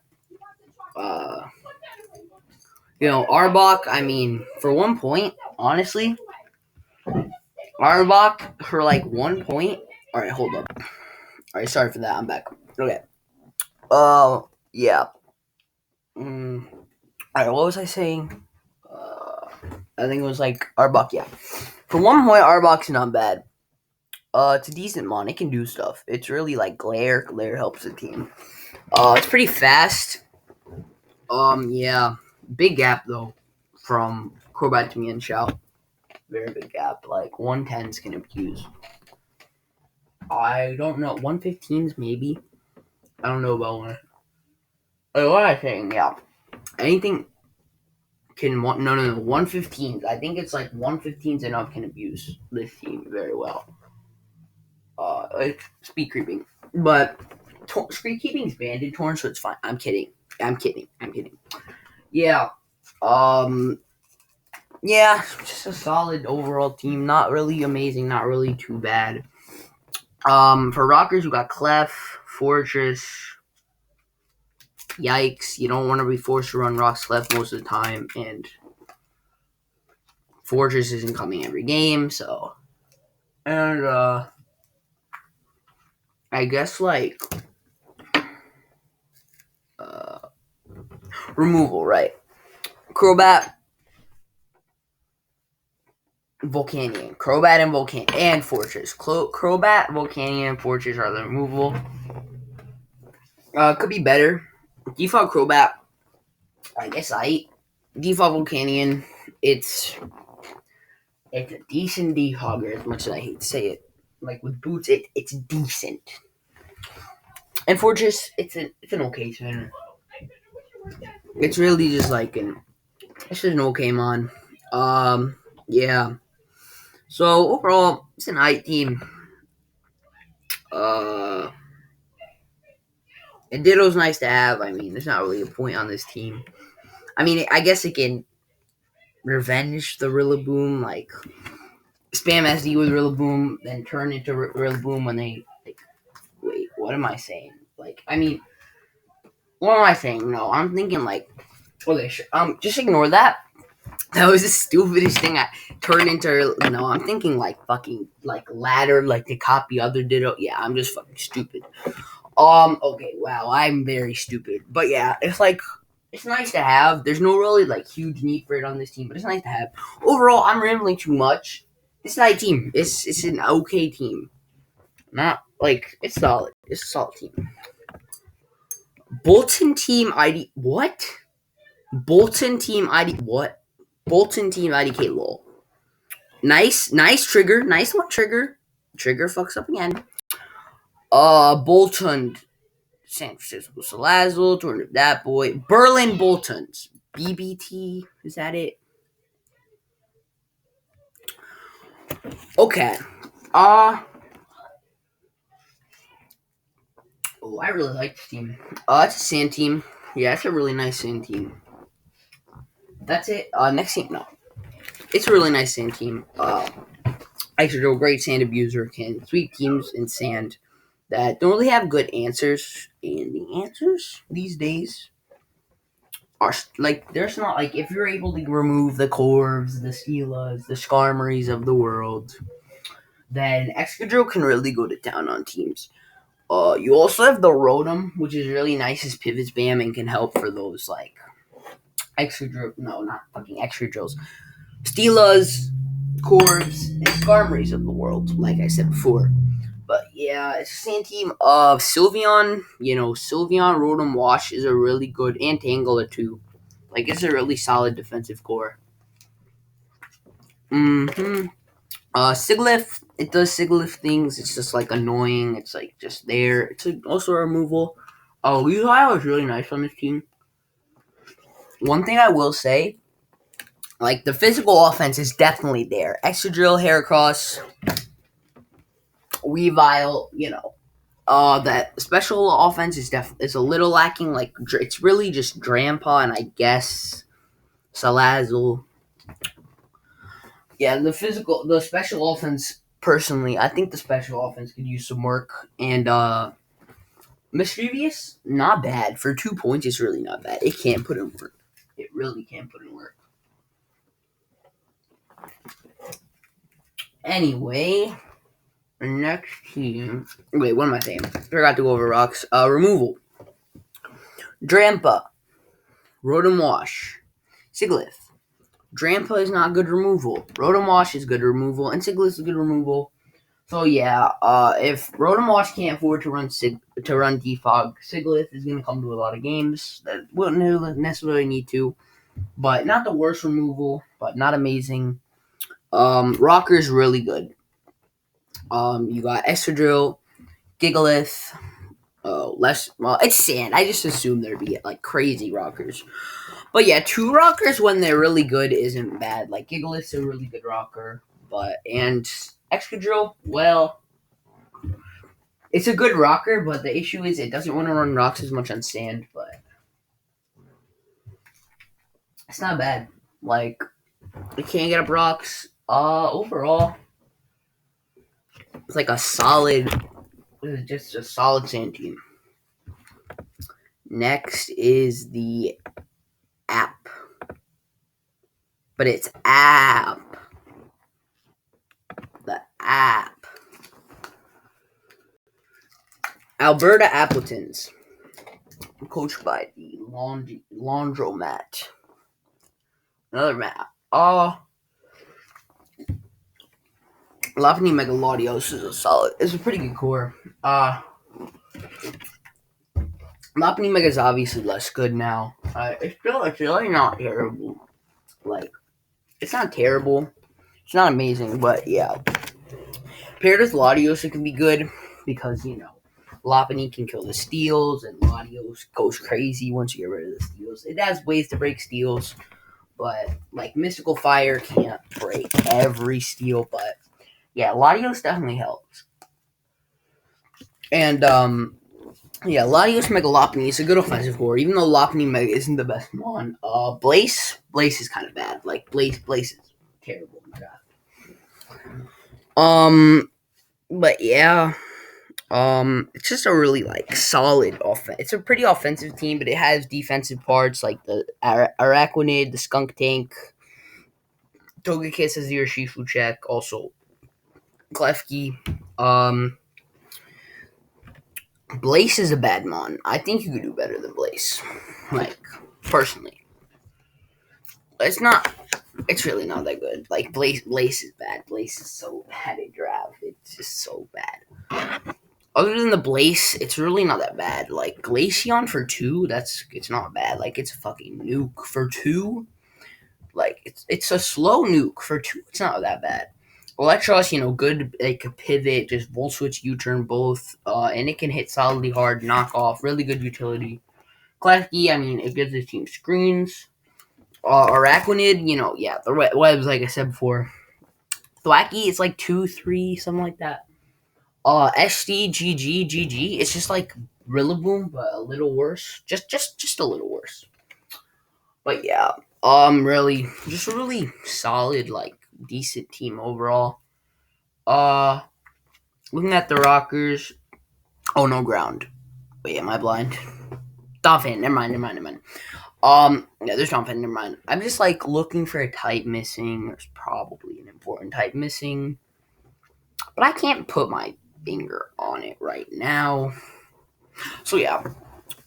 Arbok, for 1 point, honestly, Arbok for 1 point. Alright, hold up. Alright, sorry for that. I'm back. Okay. Yeah. Alright, what was I saying? I think it was Arbok, yeah. For 1 point, Arbok's not bad. It's a decent mon. It can do stuff. It's really Glare. Glare helps the team. It's pretty fast. Yeah. Big gap, though, from Crobat to Mienshao. Very big gap. 110s can abuse. I don't know. 115s, maybe. I don't know about one. What am I saying? Yeah. Anything can... No, 115s. I think it's 115s and up can abuse this team very well. Speed creeping. But speed keeping is banned in Torn, so it's fine. I'm kidding. Yeah. Yeah, just a solid overall team. Not really amazing, not really too bad. For rockers, you got Clef, Fortress. Yikes! You don't want to be forced to run rocks Clef most of the time, and Fortress isn't coming every game, so. And I guess like uh, removal, right? Crobat, Volcanion, Crobat, and Volcanion, and Fortress. Crobat, Volcanion, and Fortress are the removal. Could be better. Default Crobat, I guess default Volcanion, it's a decent defogger, as much as I hate to say it. Like with boots, it's decent. And Fortress, it's an okay trainer. It's really just like it's just an okay mon. Yeah. So overall, it's an I team. Uh, and Ditto's nice to have. I mean, there's not really a point on this team. I mean, I guess it can revenge the Rillaboom, like spam SD with Rillaboom, then turn into Rillaboom when they like. Wait, what am I saying? Like, I mean, what am I saying? No, I'm thinking like, okay, sure. Just ignore that. That was the stupidest thing I turned into. No, I'm thinking like fucking like ladder, like to copy other Ditto. Yeah, I'm just fucking stupid. Okay, wow, I'm very stupid. But yeah, it's like it's nice to have. There's no really like huge need for it on this team, but it's nice to have. Overall, I'm rambling too much. It's not a team. It's an okay team. Not like it's solid. It's a solid team. Bolton team ID what? Bolton team ID what? Bolton team IDK lol. Nice trigger. Nice one trigger. Trigger fucks up again. Bolton, San Francisco Salazzle, Tornadus that boy. Berlin Boltons. BBT. Is that it? Okay. Oh, I really like this team. It's a sand team. Yeah, it's a really nice sand team. That's it. Next team, no. It's a really nice sand team. Actually, a great sand abuser can sweep teams in sand that don't really have good answers. And the answers these days are like there's not like if you're able to remove the Corvs, the Steelas, the Skarmories of the world, then Excadrill can really go to town on teams. You also have the Rotom, which is really nice as pivot spam and can help for those like Excadrill. No, not fucking Excadrills. Steelas, Corvs, and Skarmories of the world, like I said before. But yeah, it's the same team of Sylveon. Sylveon Rotom Wash is a really good, and Tangela too. Like, it's a really solid defensive core. Sigilyph, it does Sigilyph things. It's just like annoying. It's like just there. It's also a removal. Oh, Levi was really nice on this team. One thing I will say, like the physical offense is definitely there. Excadrill, Heracross, Weavile, that special offense is a little lacking. Like it's really just Grandpa and I guess Salazzle. Yeah, the special offense. Personally, I think the special offense could use some work. And Mischievous, not bad for 2 points. It's really not bad. It can put in work. It really can put in work. Anyway, next team. Wait, what am I saying? Forgot to go over rocks. Removal. Drampa. Rotom Wash. Sigilyph. Drampa is not good removal. Rotom Wash is good removal. And Sigilyph is good removal. So yeah, if Rotom Wash can't afford to run defog, Sigilyph is gonna come to a lot of games that wouldn't necessarily need to. But not the worst removal, but not amazing. Rocker's really good. You got Excadrill, Gigalith. It's sand. I just assume there'd be like crazy rockers. But yeah, 2 rockers when they're really good isn't bad. Like Gigalith's a really good rocker, and Excadrill, well, it's a good rocker, but the issue is it doesn't want to run rocks as much on sand. But It's not bad. Like, you can't get up rocks. Overall, it's like just a solid sand team. Next is the app. But it's app. The app. Alberta Appletons. Coached by the Laundromat. Another map. Lafany Megalodios is a solid. It's a pretty good core. Lafany Mega is obviously less good now. It's really not terrible. Like, it's not terrible. It's not amazing, but yeah. Paired with Latios, it can be good because, Lopunny can kill the steals, and Latios goes crazy once you get rid of the steals. It has ways to break steals, but, like, Mystical Fire can't break every steal, but, yeah, Latios definitely helps. And, Latios Mega Lopunny is a good offensive core, even though Lopunny Mega isn't the best one. Blaze is kind of bad. Like, Blaze is terrible. But yeah, it's just a really solid offense. It's a pretty offensive team, but it has defensive parts like the Araquanid, the Skunk Tank, Togekiss has your Shifu check, also Klefki. Blaze is a bad mon. I think you could do better than Blaze. Like, personally. It's not. It's really not that good. Like, Blaze is bad. Blaze is so bad at draft. It's just so bad. Other than the Blaze, it's really not that bad. Like, Glaceon for 2, it's not bad. Like, it's a fucking nuke for 2. Like, it's a slow nuke for 2. It's not that bad. Electros, good. It could pivot, just Volt Switch, U-turn both, and it can hit solidly hard, knock off, really good utility. Klefki, it gives the team screens. Araquanid, the webs, like I said before. Thwacky, it's like 2, 3, something like that. SD, GG, it's just like Rillaboom, but a little worse. Just a little worse. But yeah, really solid, like, decent team overall. Looking at the Rockers. Oh, no ground. Wait, am I blind? Donphan, never mind. Yeah, there's Donphan, never mind. I'm just, like, looking for a type missing. There's probably an important type missing. But I can't put my finger on it right now. So, yeah.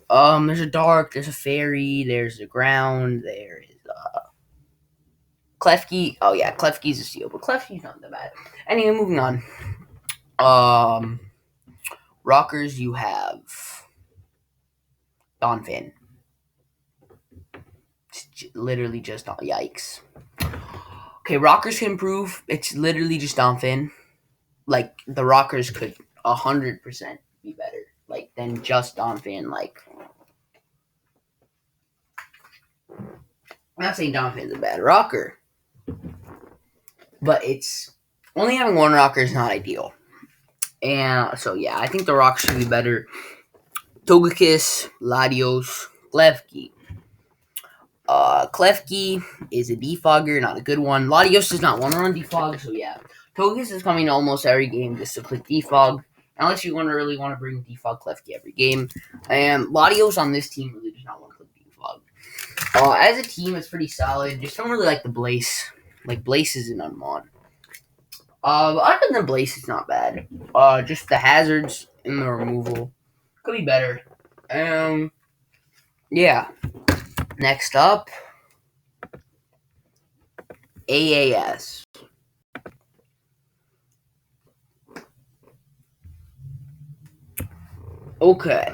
There's a Dark, there's a Fairy, there's a Ground, there is, Klefki. Oh, yeah, Klefki's a steal, but Klefki's not that bad. Anyway, moving on. Rockers, you have Donphan. It's literally just yikes. Okay, Rockers can improve. It's literally just Donphan. Like, the Rockers could 100% be better, like, than just Donphan. Like, I'm not saying Donphan's a bad rocker, but it's only having one rocker is not ideal. And so, yeah, I think the Rockers should be better. Togekiss, Latios, Klefki. Klefki is a defogger, not a good one. Latios does not want to run defog, so yeah. Togekiss is coming to almost every game just to click defog, unless you really want to bring defog Klefki every game. And Latios on this team really does not want to click defog. As a team, it's pretty solid. Just don't really like the Blaze. Like, Blaze is an unmod. But other than Blaze, it's not bad. Just the hazards and the removal could be better. Yeah. Next up, AAS. Okay.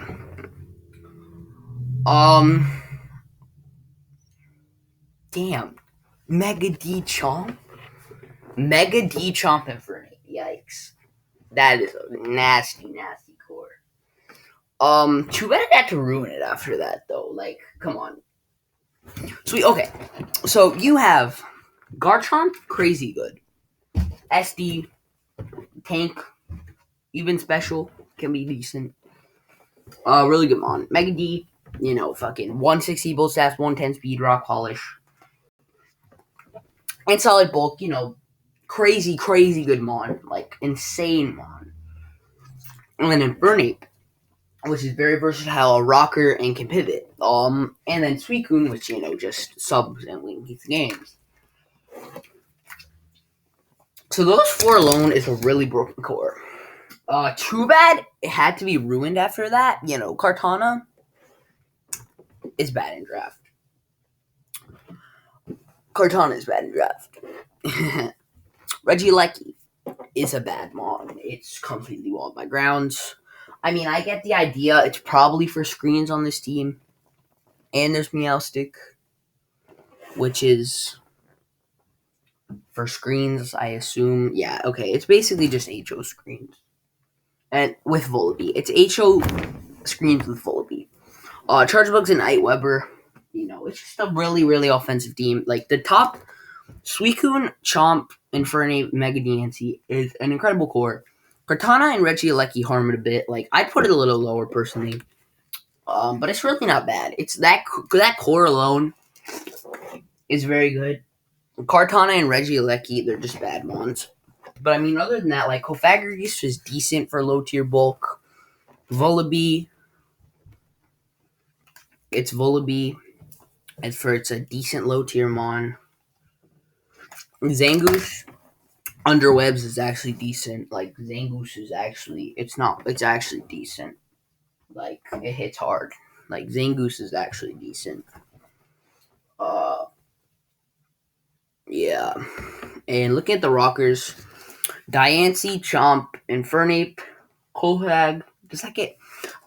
Damn. Mega D Chomp? Mega D Chomp Infernape. Yikes. That is a nasty core. Too bad I had to ruin it after that, though. Like, come on. Sweet, okay. So, you have Garchomp, crazy good. SD, Tank, even special, can be decent. Really good mon. Mega D, fucking 160 Bull Stats, 110 Speed, Rock Polish. And solid bulk, crazy, crazy good mon. Like, insane mon. And then Infernape, which is very versatile, a rocker, and can pivot. And then Suicune, which, just subs and wins games. So those four alone is a really broken core. Too bad it had to be ruined after that. Kartana is bad in draft. Kartana is bad in draft. Regieleki is a bad mon. It's completely walled by grounds. I mean, I get the idea. It's probably for screens on this team. And there's Meowstic, which is for screens, I assume. Yeah, okay. It's basically just HO screens. And with Volibee. It's HO screens with Volibee. Chargebug's and Weber. It's just a really, really offensive team. Like, the top Suicune, Chomp, Infernape, Mega DNC is an incredible core. Kartana and Regieleki harm it a bit. Like, I'd put it a little lower, personally. But it's really not bad. It's that core alone is very good. Kartana and Regieleki, they're just bad ones. But, I mean, other than that, like, Cofagrigus is decent for low-tier bulk. Volibee, it's Volibee. It's a decent low-tier mon. Zangoose, Underwebs is actually decent. Like, Zangoose is actually, it's actually decent. Like, it hits hard. Like, Zangoose is actually decent. Yeah. And looking at the rockers, Diancie, Chomp, Infernape, Cofag. Does that get...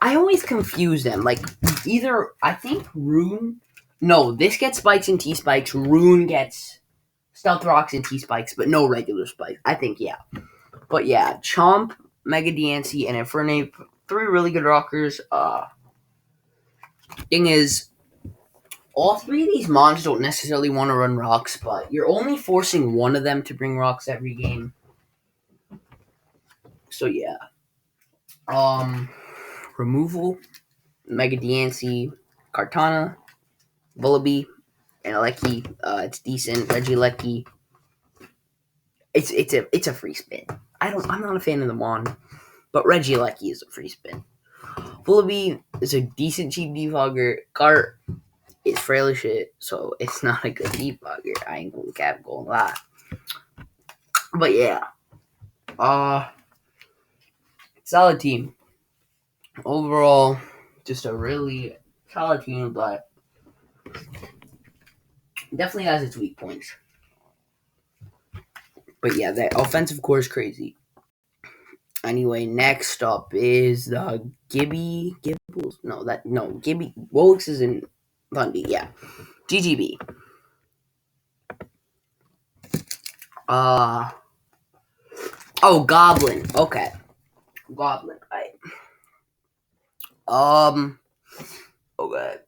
I always confuse them. Like, either, I think Rune... No, this gets spikes and T-spikes. Rune gets Stealth Rocks and T-spikes, but no regular spikes. I think, yeah. But yeah, Chomp, Mega Diancie, and Infernape, 3 really good rockers. Thing is, all 3 of these mons don't necessarily want to run rocks, but you're only forcing one of them to bring rocks every game. So yeah. Removal, Mega Diancie, Kartana, Volibee, and Aleki. It's decent. Regieleki. It's a free spin. I'm not a fan of the mon, but Regieleki is a free spin. Volibee is a decent cheap defogger. Cart is frail as shit, so it's not a good defogger. I ain't gonna lie. But yeah. Solid team. Overall, just a really solid team, but definitely has its weak points. But yeah, that offensive core is crazy. Anyway, next up is the Gibby. Wolix is in Bundy, yeah. GGB. Goblin. Okay. Goblin. Okay.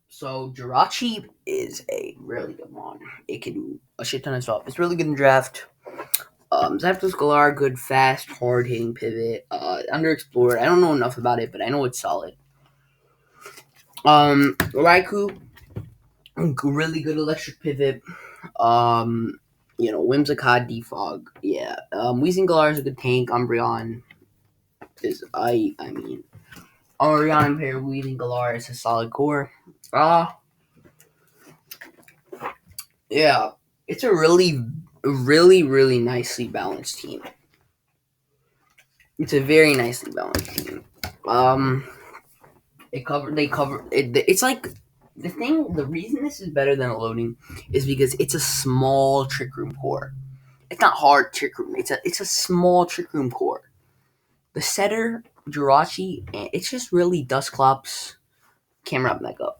So Jirachi is a really good mon. It can do a shit ton of stuff. It's really good in draft. Zapdos Galar, good, fast, hard-hitting pivot. Underexplored. I don't know enough about it, but I know it's solid. Raikou, really good electric pivot. Whimsicott, Defog. Yeah. Weezing Galar is a good tank. Umbreon is, Umbreon and pair Weezing Galar is a solid core. Yeah. It's a really, really, really nicely balanced team. It's a very nicely balanced team. It's like the reason this is better than a loading is because it's a small Trick Room core. It's not hard Trick Room. It's a small Trick Room core. The setter, Jirachi, it's just really Dusclops, Camera Mega.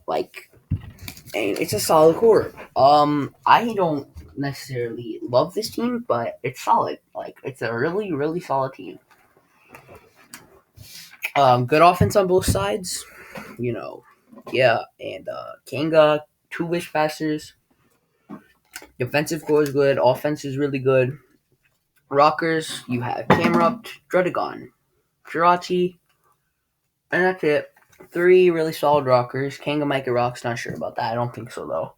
And it's a solid core. I don't necessarily love this team, but it's solid. It's a really, really solid team. Good offense on both sides. Yeah, and Kanga, 2 Wish Passers. Defensive core is good. Offense is really good. Rockers, you have Camerupt, Druddigon, Jirachi, and that's it. 3 really solid rockers. Kanga, Micah Rocks, not sure about that. I don't think so, though.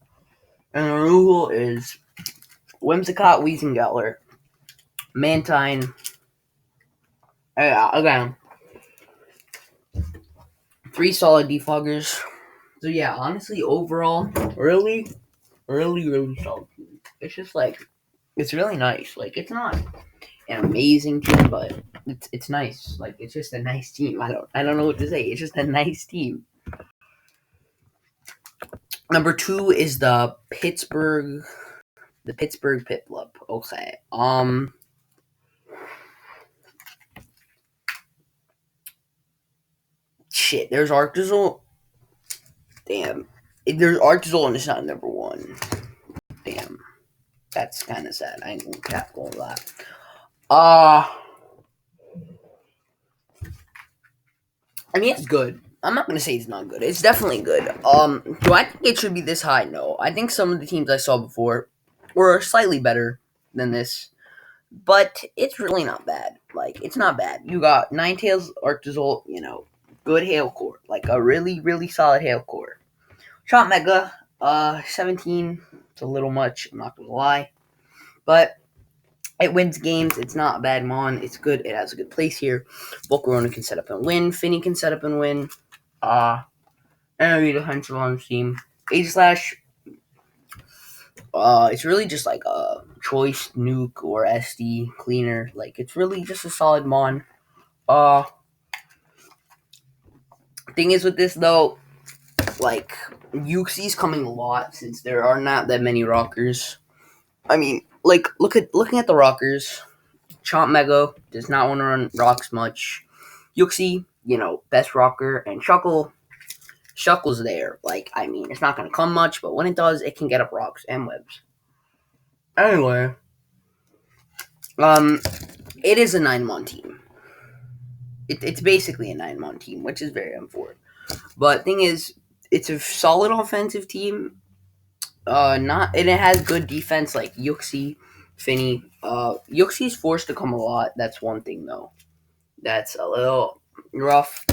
And the removal is Whimsicott, Weezengeller, Mantine. Yeah, again, 3 solid defoggers. So yeah, honestly, overall, really, really solid team. It's just like it's really nice. Like it's not an amazing team, but it's nice. Like it's just a nice team. I don't know what to say. It's just a nice team. Number 2 is the Pittsburgh Piplup. Okay. Shit. There's Arctazol. Damn. There's Arctazol and it's not number 1. Damn. That's kind of sad. I ain't gonna cap all that. I mean, it's good. I'm not gonna say it's not good. It's definitely good. Do I think it should be this high? No. I think some of the teams I saw before were slightly better than this, but it's really not bad. Like, it's not bad. You got Ninetales, Arctazol, good Hail Core. Like, a really, really solid Hail Core. Shot Mega, 17. It's a little much, I'm not gonna lie. But it wins games. It's not a bad mon. It's good. It has a good place here. Volcarona can set up and win. Finny can set up and win. Enemy defensive on the team. Aegislash. It's really just like a choice nuke or SD cleaner. Like it's really just a solid mon. Thing is with this though, like Uxie's coming a lot since there are not that many rockers. I mean, like looking at the rockers. Chomp Mega does not want to run rocks much. Uxie, best rocker, and Shuckle's there. Like, I mean, it's not going to come much, but when it does, it can get up rocks and webs. Anyway, it is a 9-mon team. It's basically a 9-mon team, which is very unfortunate. But thing is, it's a solid offensive team. It has good defense like Uxie, Finny. Uxie's forced to come a lot. That's one thing though. That's a little rough.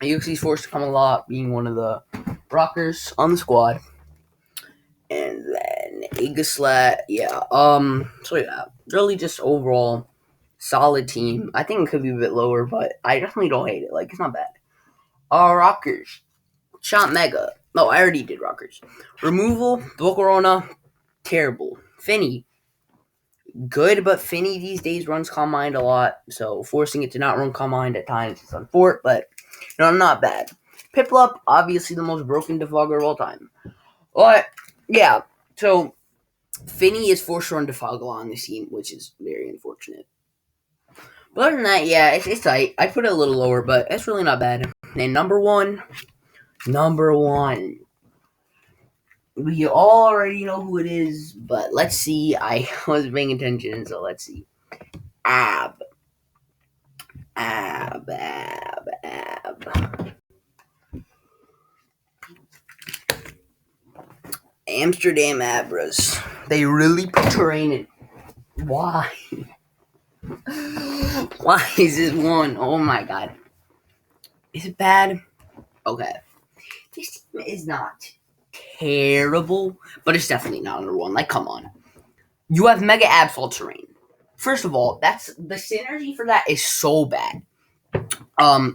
Uxie's forced to come a lot, being one of the rockers on the squad. And then Aegislat, yeah. So yeah, really just overall solid team. I think it could be a bit lower, but I definitely don't hate it. Like it's not bad. Rockers. Chomp Mega. No, I already did rockers. Removal, Volcarona, terrible. Finny, good, but Finny these days runs Calm Mind a lot, so forcing it to not run Calm Mind at times is unfortunate, but not bad. Piplup, obviously the most broken defogger of all time. But, yeah, so Finny is forced to run defogger on this team, which is very unfortunate. But other than that, yeah, it's tight. I put it a little lower, but it's really not bad. And number one, we all already know who it is, but let's see. I wasn't paying attention, so let's see. Ab. Amsterdam Abras. They really put terrain in. Why? Why is this one? Oh my god. Is it bad? Okay. This team is not terrible, but it's definitely not number 1. Like, come on. You have Mega Absol terrain. First of all, that's the synergy for that is so bad.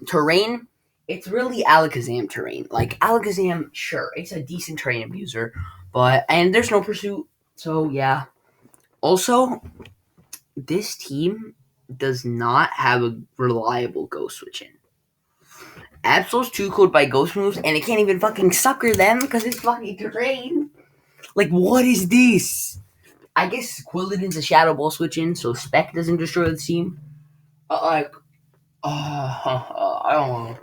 Terrain, it's really Alakazam terrain. Like Alakazam, sure, it's a decent terrain abuser, and there's no pursuit, so yeah. Also, this team does not have a reliable Ghost Switch in. Absol's 2-code by Ghost moves, and it can't even fucking sucker them because it's fucking terrain. Like, what is this? I guess Quilladin's a Shadow Ball switch in, so Spec doesn't destroy the team. I don't know.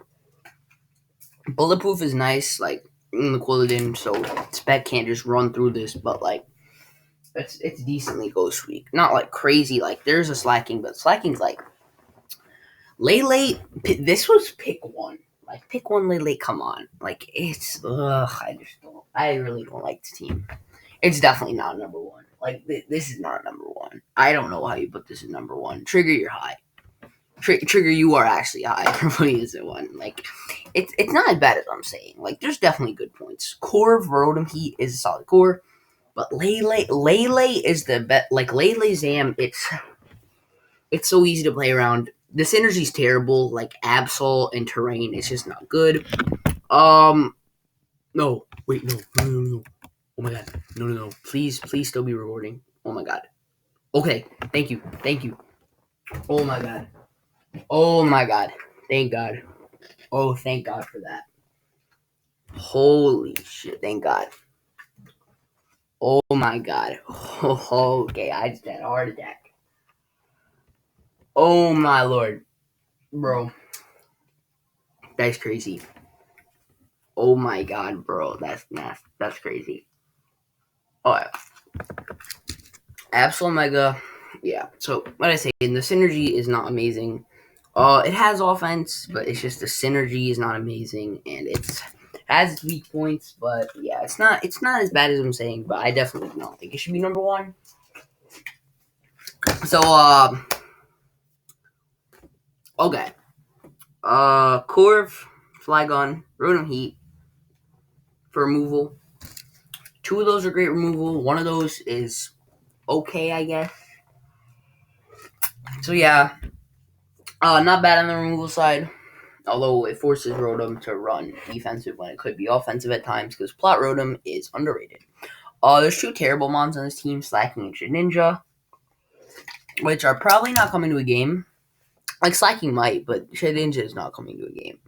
Bulletproof is nice, like, in the Quilladin, so Spec can't just run through this, but, like, it's decently Ghost Weak. Not, like, crazy, like, there's a Slacking, but Slacking's, like, Lele, this was pick 1. Like, pick 1 Lele, come on. Like, it's, I really don't like this team. It's definitely not number 1. Like, this is not number 1. I don't know how you put this in number 1. Trigger, you're high. Trigger, you are actually high for putting this in 1. Like, it's not as bad as I'm saying. Like, there's definitely good points. Core of Rotom Heat is a solid core. But Lele is the best. Like Lele Zam, it's so easy to play around. The synergy's terrible. Like Absol and Terrain, it's just not good. No, wait, no. Oh my god, no. Please still be recording. Oh my god. Okay, thank you. Oh my god. Thank God. Oh, thank God for that. Holy shit, thank God. Oh my God. Oh, okay, I just had a heart attack. Oh my Lord. Bro, that's crazy. Oh my God, bro, that's crazy. Oh, yeah. Absol Mega, yeah. So, what I say, the synergy is not amazing. It has offense, but it's just the synergy is not amazing, and it has its weak points. But yeah, it's not as bad as I'm saying. But I definitely don't think it should be number one. So okay, Corv, Flygon, Rotom Heat for removal. Two of those are great removal. One of those is okay, I guess. So yeah, not bad on the removal side. Although it forces Rotom to run defensive when it could be offensive at times because Plot Rotom is underrated. There's two terrible mons on this team, Slacking and Shedinja, which are probably not coming to a game. Like Slacking might, but Shedinja is not coming to a game.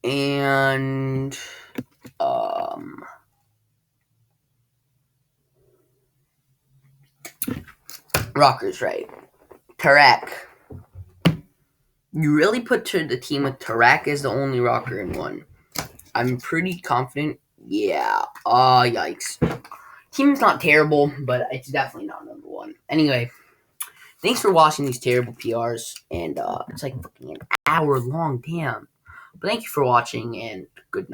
And Rockers, right? Tarak. You really put to the team with Tarak as the only rocker in one. I'm pretty confident. Yeah. Yikes. Team's not terrible, but it's definitely not number one. Anyway, thanks for watching these terrible PRs, and it's like fucking an hour long, damn. But thank you for watching, and good night.